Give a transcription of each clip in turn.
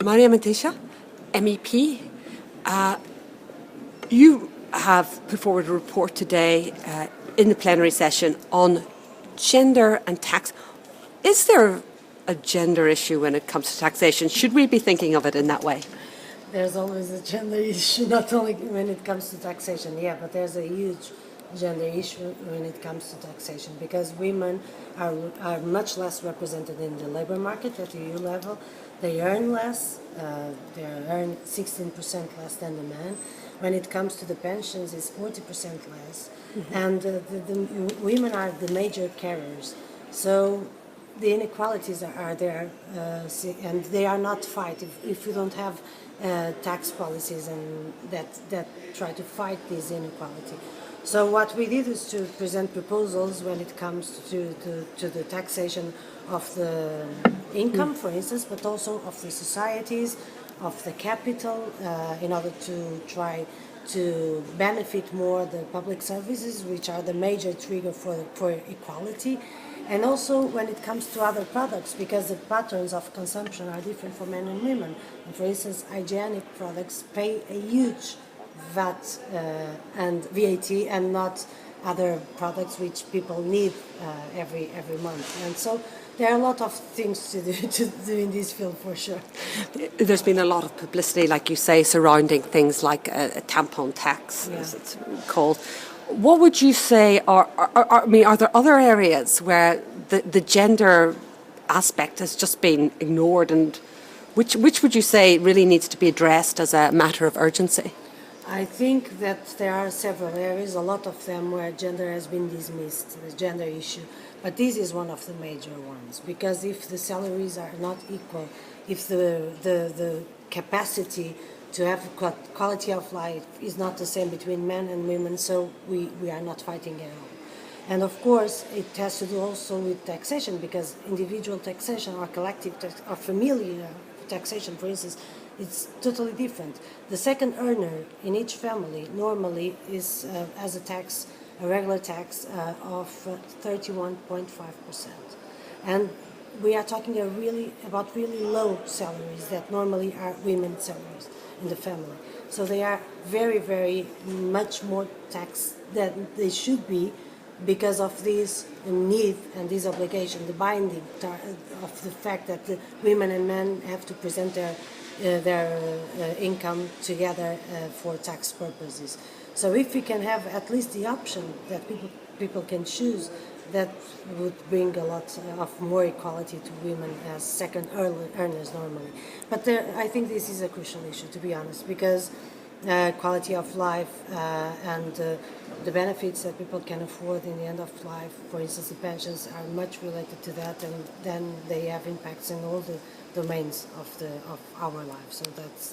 Maria Matias, MEP. You have put forward a report today in the plenary session on gender and tax. Is there a gender issue when it comes to taxation? Should we be thinking of it in that way? There's always a gender issue, not only when it comes to taxation, but there's a huge gender issue when it comes to taxation, because women are much less represented in the labor market at the EU level. They earn less, they earn 16% less than the men. When it comes to the pensions, it's 40% less. And the women are the major carriers. So the inequalities are there, and they are not fight. If you don't have tax policies and that try to fight this inequality. So what we did is to present proposals when it comes to the taxation of the income, for instance, but also of the societies, of the capital, in order to try to benefit more the public services, which are the major trigger for equality. And also when it comes to other products, because the patterns of consumption are different for men and women. And for instance, hygienic products pay a huge VAT and VAT, and not other products which people need every month. And so there are a lot of things to do in this field, for sure. There's been a lot of publicity, like you say, surrounding things like a tampon tax, as it's called. What would you say are there other areas where the gender aspect has just been ignored, and which would you say really needs to be addressed as a matter of urgency? I think that there are several areas, a lot of them where gender has been dismissed, the gender issue. But this is one of the major ones, because if the salaries are not equal, if the capacity to have quality of life is not the same between men and women, so we are not fighting at all. And of course, it has to do also with taxation, because individual taxation or collective or familial taxation, for instance, it's totally different. The second earner in each family normally is as a regular tax of 31.5%. And we are talking about really low salaries that normally are women's salaries in the family. So they are very, very much more taxed than they should be, because of this need and this obligation, the binding of the fact that the women and men have to present their income together for tax purposes. So if we can have at least the option that people can choose, that would bring a lot of more equality to women as second earners normally. But I think this is a crucial issue, to be honest, because quality of life and the benefits that people can afford in the end of life, for instance, the pensions, are much related to that, and then they have impacts in all the domains of our lives. So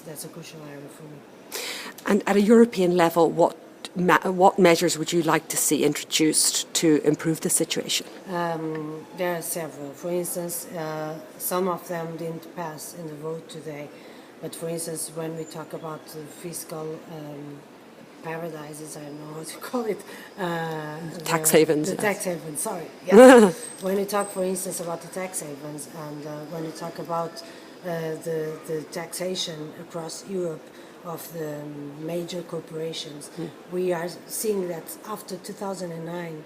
that's a crucial area for me. And at a European level, what measures would you like to see introduced to improve the situation? There are several. For instance, some of them didn't pass in the vote today. But for instance, when we talk about fiscal paradises, I don't know how to call it. Tax havens. The tax havens, sorry. Yes. When we talk, for instance, about the tax havens, and when we talk about the taxation across Europe of the major corporations, we are seeing that after 2009,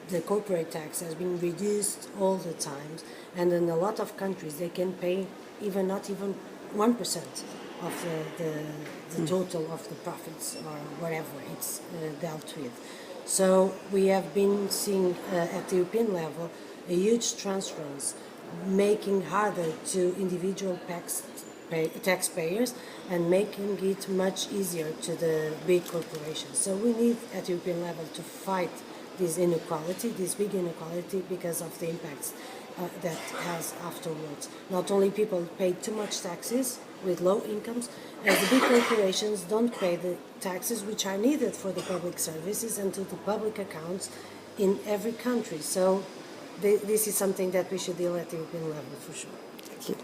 the corporate tax has been reduced all the time, and in a lot of countries they can pay not even 1% of the total of the profits or whatever it's dealt with. So we have been seeing at the European level a huge transference, making harder to individual taxpayers and making it much easier to the big corporations. So we need at the European level to fight this inequality, this big inequality, because of the impacts that has afterwards. Not only people pay too much taxes with low incomes, as the big corporations don't pay the taxes which are needed for the public services and to the public accounts in every country. So this is something that we should deal at the European level, for sure. Thank you.